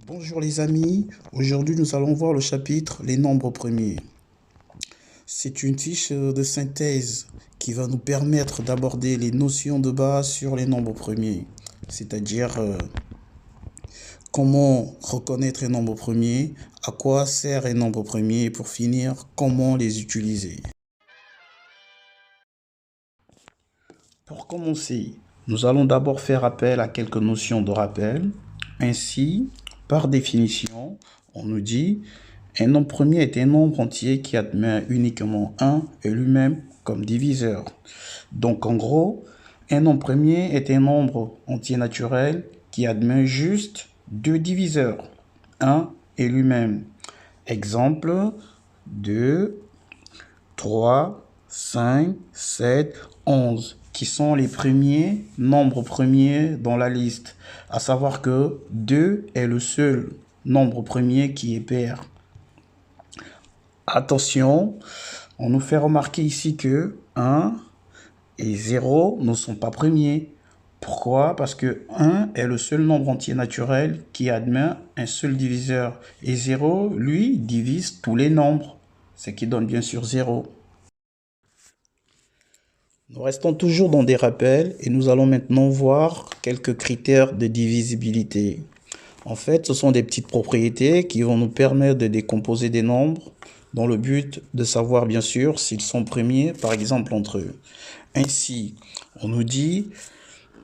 Bonjour les amis, aujourd'hui nous allons voir le chapitre Les nombres premiers. C'est une fiche de synthèse qui va nous permettre d'aborder les notions de base sur les nombres premiers, c'est-à-dire comment reconnaître un nombre premier, à quoi sert un nombre premier et pour finir, comment les utiliser. Pour commencer, nous allons d'abord faire appel à quelques notions de rappel. Ainsi, par définition, on nous dit un nombre premier est un nombre entier qui admet uniquement 1 et lui-même comme diviseur. Donc en gros, un nombre premier est un nombre entier naturel qui admet juste deux diviseurs, 1 et lui-même. Exemple, 2, 3, 5, 7, 11, qui sont les premiers nombres premiers dans la liste. À savoir que 2 est le seul nombre premier qui est pair. Attention, on nous fait remarquer ici que 1 et 0 ne sont pas premiers. Pourquoi? Parce que 1 est le seul nombre entier naturel qui admet un seul diviseur. Et 0, lui, divise tous les nombres, ce qui donne bien sûr 0. Nous restons toujours dans des rappels et nous allons maintenant voir quelques critères de divisibilité. En fait, ce sont des petites propriétés qui vont nous permettre de décomposer des nombres dans le but de savoir bien sûr s'ils sont premiers, par exemple entre eux. Ainsi, on nous dit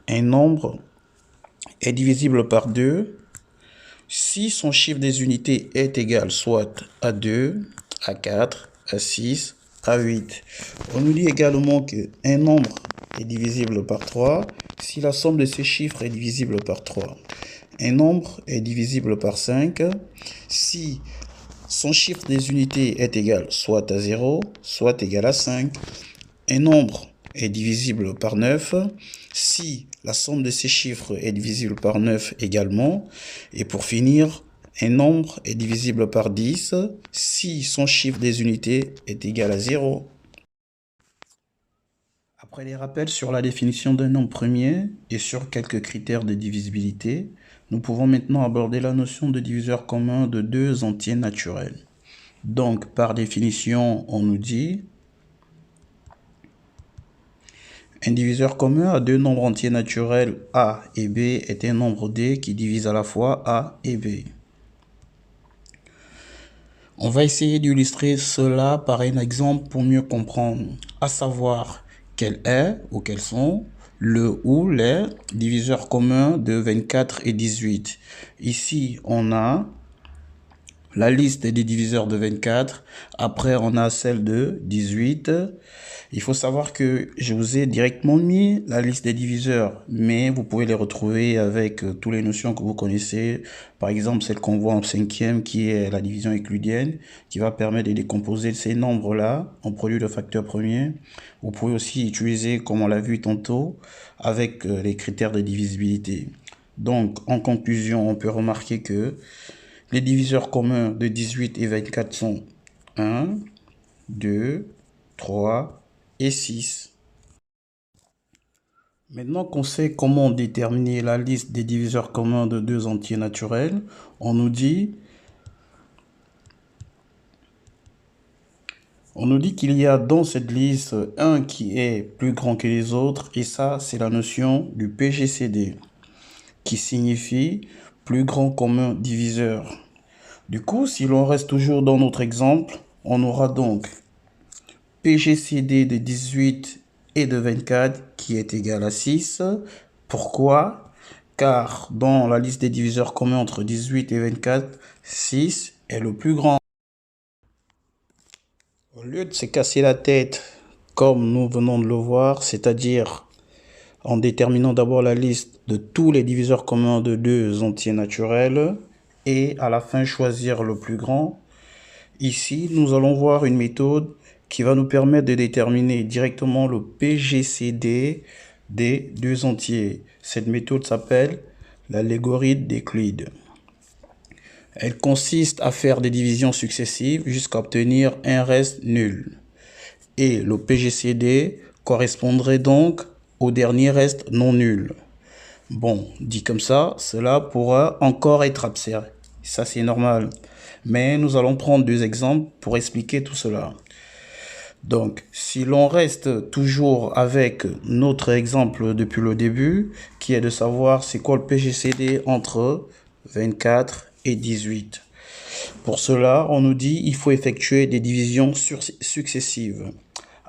un nombre est divisible par 2 si son chiffre des unités est égal soit à 2, à 4, à 6, à 8. On nous dit également qu'un nombre est divisible par 3 si la somme de ses chiffres est divisible par 3. Un nombre est divisible par 5 si son chiffre des unités est égal soit à 0, soit égal à 5. Un nombre est divisible par 9 si la somme de ses chiffres est divisible par 9 également. Et pour finir, un nombre est divisible par 10 si son chiffre des unités est égal à 0. Après les rappels sur la définition d'un nombre premier et sur quelques critères de divisibilité, nous pouvons maintenant aborder la notion de diviseur commun de deux entiers naturels. Donc, par définition, on nous dit un diviseur commun à deux nombres entiers naturels A et B est un nombre D qui divise à la fois A et B. On va essayer d'illustrer cela par un exemple pour mieux comprendre, à savoir quel est ou quels sont le ou les diviseurs communs de 24 et 18. Ici, on a la liste des diviseurs de 24. Après, on a celle de 18. Il faut savoir que je vous ai directement mis la liste des diviseurs, mais vous pouvez les retrouver avec toutes les notions que vous connaissez. Par exemple, celle qu'on voit en cinquième, qui est la division euclidienne, qui va permettre de décomposer ces nombres-là en produit de facteurs premiers. Vous pouvez aussi utiliser, comme on l'a vu tantôt, avec les critères de divisibilité. Donc, en conclusion, on peut remarquer que les diviseurs communs de 18 et 24 sont 1, 2, 3 et 6. Maintenant qu'on sait comment déterminer la liste des diviseurs communs de deux entiers naturels, on nous dit qu'il y a dans cette liste un qui est plus grand que les autres, et ça, c'est la notion du PGCD, qui signifie plus grand commun diviseur. Du coup, si l'on reste toujours dans notre exemple, on aura donc PGCD de 18 et de 24 qui est égal à 6. Pourquoi? Car dans la liste des diviseurs communs entre 18 et 24, 6 est le plus grand. Au lieu de se casser la tête, comme nous venons de le voir, c'est-à-dire en déterminant d'abord la liste de tous les diviseurs communs de deux entiers naturels, et à la fin choisir le plus grand. Ici, nous allons voir une méthode qui va nous permettre de déterminer directement le PGCD des deux entiers. Cette méthode s'appelle l'allégorie d'Euclide. Elle consiste à faire des divisions successives jusqu'à obtenir un reste nul. Et le PGCD correspondrait donc au dernier reste non nul. Bon, dit comme ça, cela pourra encore être observé. Ça, c'est normal. Mais nous allons prendre deux exemples pour expliquer tout cela. Donc, si l'on reste toujours avec notre exemple depuis le début, qui est de savoir c'est quoi le PGCD entre 24 et 18. Pour cela, on nous dit il faut effectuer des divisions successives.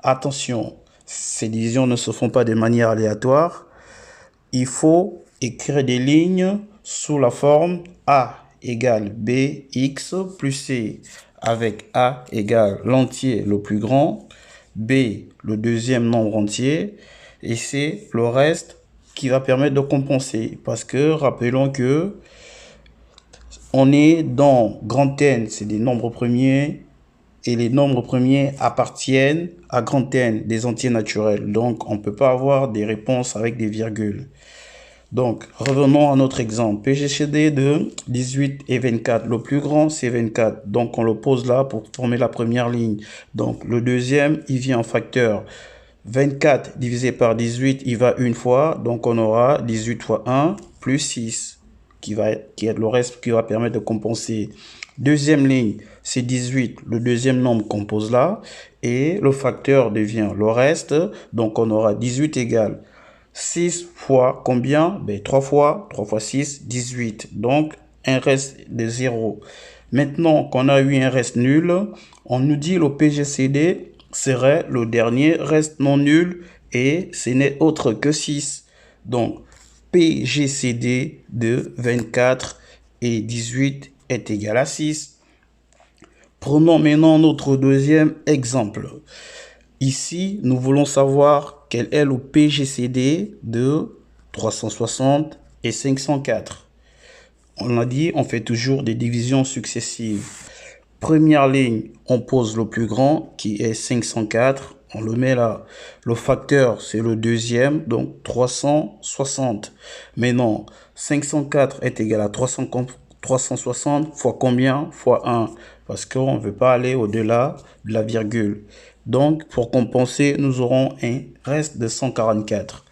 Attention, ces divisions ne se font pas de manière aléatoire. Il faut écrire des lignes sous la forme A égale BX plus C, avec A égale l'entier le plus grand, B le deuxième nombre entier, et C le reste qui va permettre de compenser. Parce que rappelons que on est dans grand N, c'est des nombres premiers, et les nombres premiers appartiennent à grand N, des entiers naturels. Donc, on ne peut pas avoir des réponses avec des virgules. Donc, revenons à notre exemple. PGCD de 18 et 24. Le plus grand, c'est 24. Donc, on le pose là pour former la première ligne. Donc, le deuxième, il vient en facteur. 24 divisé par 18, il va une fois. Donc, on aura 18 fois 1 plus 6, qui est le reste qui va permettre de compenser. Deuxième ligne, c'est 18. Le deuxième nombre qu'on pose là. Et le facteur devient le reste. Donc, on aura 18 égale 6 fois combien? 3 fois 6, 18. Donc, un reste de 0. Maintenant qu'on a eu un reste nul, on nous dit le PGCD serait le dernier reste non nul et ce n'est autre que 6. Donc, PGCD de 24 et 18 est égal à 6. Prenons maintenant notre deuxième exemple. Ici, nous voulons savoir quel est le PGCD de 360 et 504. On a dit, on fait toujours des divisions successives. Première ligne, on pose le plus grand qui est 504. On le met là. Le facteur, c'est le deuxième, donc 360. Mais non, 504 est égal à 360 fois combien? Fois 1. Parce qu'on ne veut pas aller au-delà de la virgule. Donc, pour compenser, nous aurons un reste de 144.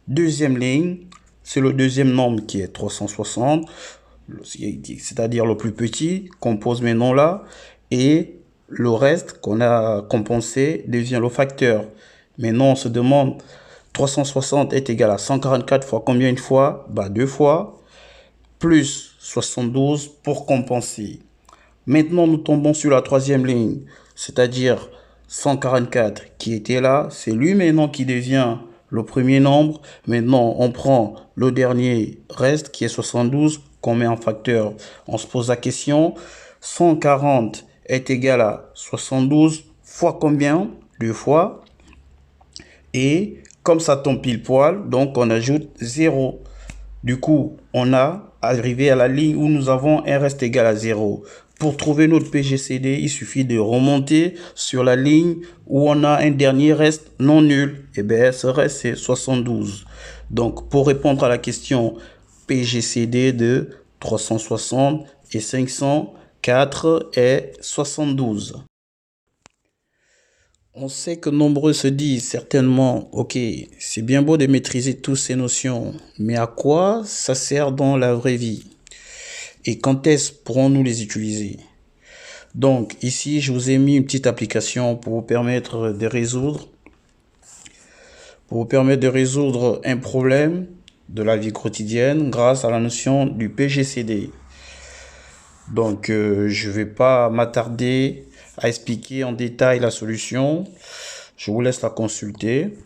Deuxième ligne, c'est le deuxième nombre qui est 360, c'est-à-dire le plus petit, qu'on pose maintenant là, et le reste qu'on a compensé devient le facteur. Maintenant, on se demande, 360 est égal à 144 fois combien une fois? 2 fois, plus 72 pour compenser. Maintenant, nous tombons sur la troisième ligne, c'est-à-dire 144 qui était là, c'est lui maintenant qui devient le premier nombre. Maintenant, on prend le dernier reste qui est 72 qu'on met en facteur. On se pose la question, 140 est égal à 72 fois combien? 2 fois. Et comme ça tombe pile poil, donc on ajoute 0. Du coup, on a arrivé à la ligne où nous avons un reste égal à 0. Pour trouver notre PGCD, il suffit de remonter sur la ligne où on a un dernier reste non nul. Et bien, ce reste, c'est 72. Donc, pour répondre à la question PGCD de 360 et 504 est 72. On sait que nombreux se disent certainement, ok, c'est bien beau de maîtriser toutes ces notions, mais à quoi ça sert dans la vraie vie? Et quand est-ce pourrons-nous les utiliser? Donc ici, je vous ai mis une petite application pour vous permettre de résoudre un problème de la vie quotidienne grâce à la notion du PGCD. Donc je ne vais pas m'attarder à expliquer en détail la solution. Je vous laisse la consulter.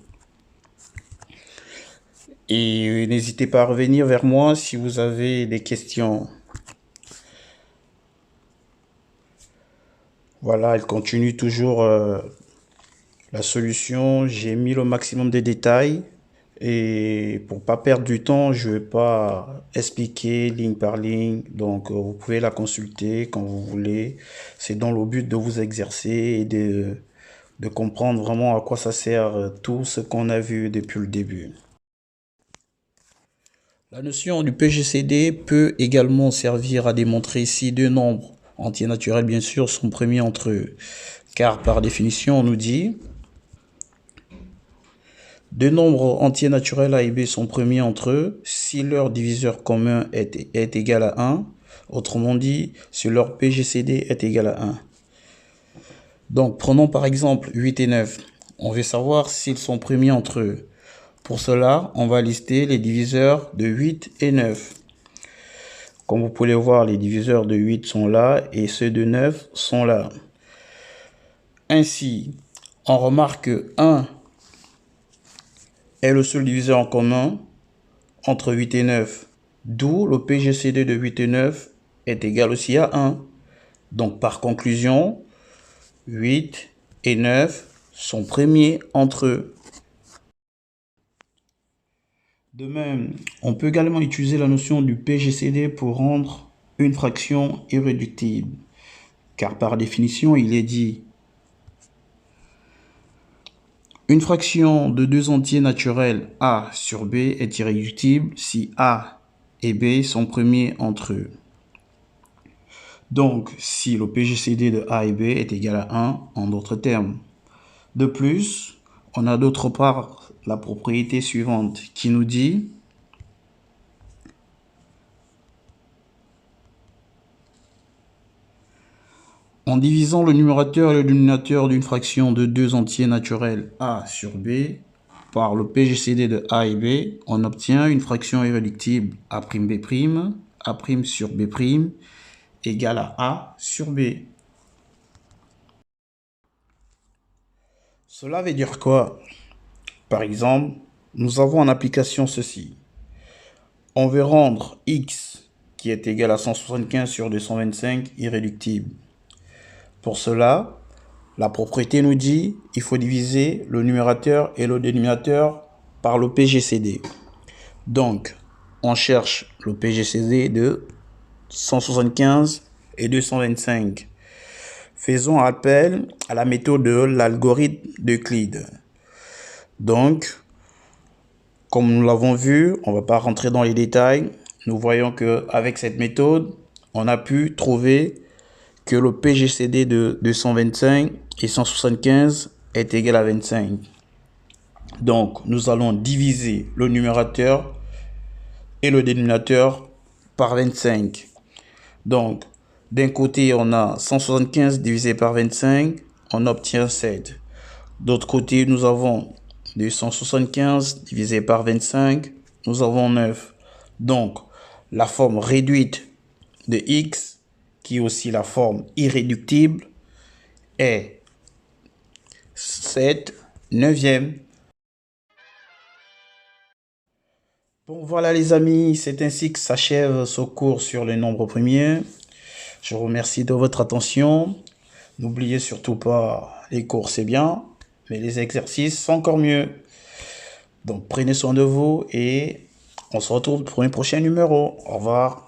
Et n'hésitez pas à revenir vers moi si vous avez des questions. Voilà, elle continue toujours la solution. J'ai mis le maximum de détails. Et pour pas perdre du temps, je vais pas expliquer ligne par ligne. Donc, vous pouvez la consulter quand vous voulez. C'est dans le but de vous exercer et de comprendre vraiment à quoi ça sert tout ce qu'on a vu depuis le début. La notion du PGCD peut également servir à démontrer si deux nombres entiers naturels, bien sûr, sont premiers entre eux. Car par définition, on nous dit deux nombres entiers naturels A et B sont premiers entre eux si leur diviseur commun est égal à 1 Autrement dit, si leur PGCD est égal à 1. Donc, prenons par exemple 8 et 9. On veut savoir s'ils sont premiers entre eux. Pour cela, on va lister les diviseurs de 8 et 9. Comme vous pouvez voir, les diviseurs de 8 sont là et ceux de 9 sont là. Ainsi, on remarque que 1 est le seul diviseur en commun entre 8 et 9. D'où le PGCD de 8 et 9 est égal aussi à 1. Donc par conclusion, 8 et 9 sont premiers entre eux. De même, on peut également utiliser la notion du PGCD pour rendre une fraction irréductible. Car par définition, il est dit une fraction de deux entiers naturels A sur B est irréductible si A et B sont premiers entre eux. Donc, si le PGCD de A et B est égal à 1, en d'autres termes. De plus, on a d'autre part la propriété suivante qui nous dit en divisant le numérateur et le dénominateur d'une fraction de deux entiers naturels A sur B par le PGCD de A et B, on obtient une fraction irréductible A'B', A' sur B' égale à A sur B. Cela veut dire quoi? Par exemple, nous avons en application ceci. On veut rendre x qui est égal à 175 sur 225 irréductible. Pour cela, la propriété nous dit qu'il faut diviser le numérateur et le dénominateur par le PGCD. Donc, on cherche le PGCD de 175 et 225. Faisons appel à la méthode de l'algorithme d'Euclide. Donc, comme nous l'avons vu, on ne va pas rentrer dans les détails. Nous voyons qu'avec cette méthode, on a pu trouver que le PGCD de 225 et 175 est égal à 25. Donc, nous allons diviser le numérateur et le dénominateur par 25. Donc, d'un côté, on a 175 divisé par 25, on obtient 7. D'autre côté, nous avons 275 divisé par 25, nous avons 9. Donc, la forme réduite de x, qui est aussi la forme irréductible, est 7 neuvième. Bon, voilà les amis, c'est ainsi que s'achève ce cours sur les nombres premiers. Je vous remercie de votre attention. N'oubliez surtout pas, les cours c'est bien, mais les exercices sont encore mieux. Donc prenez soin de vous et on se retrouve pour un prochain numéro. Au revoir.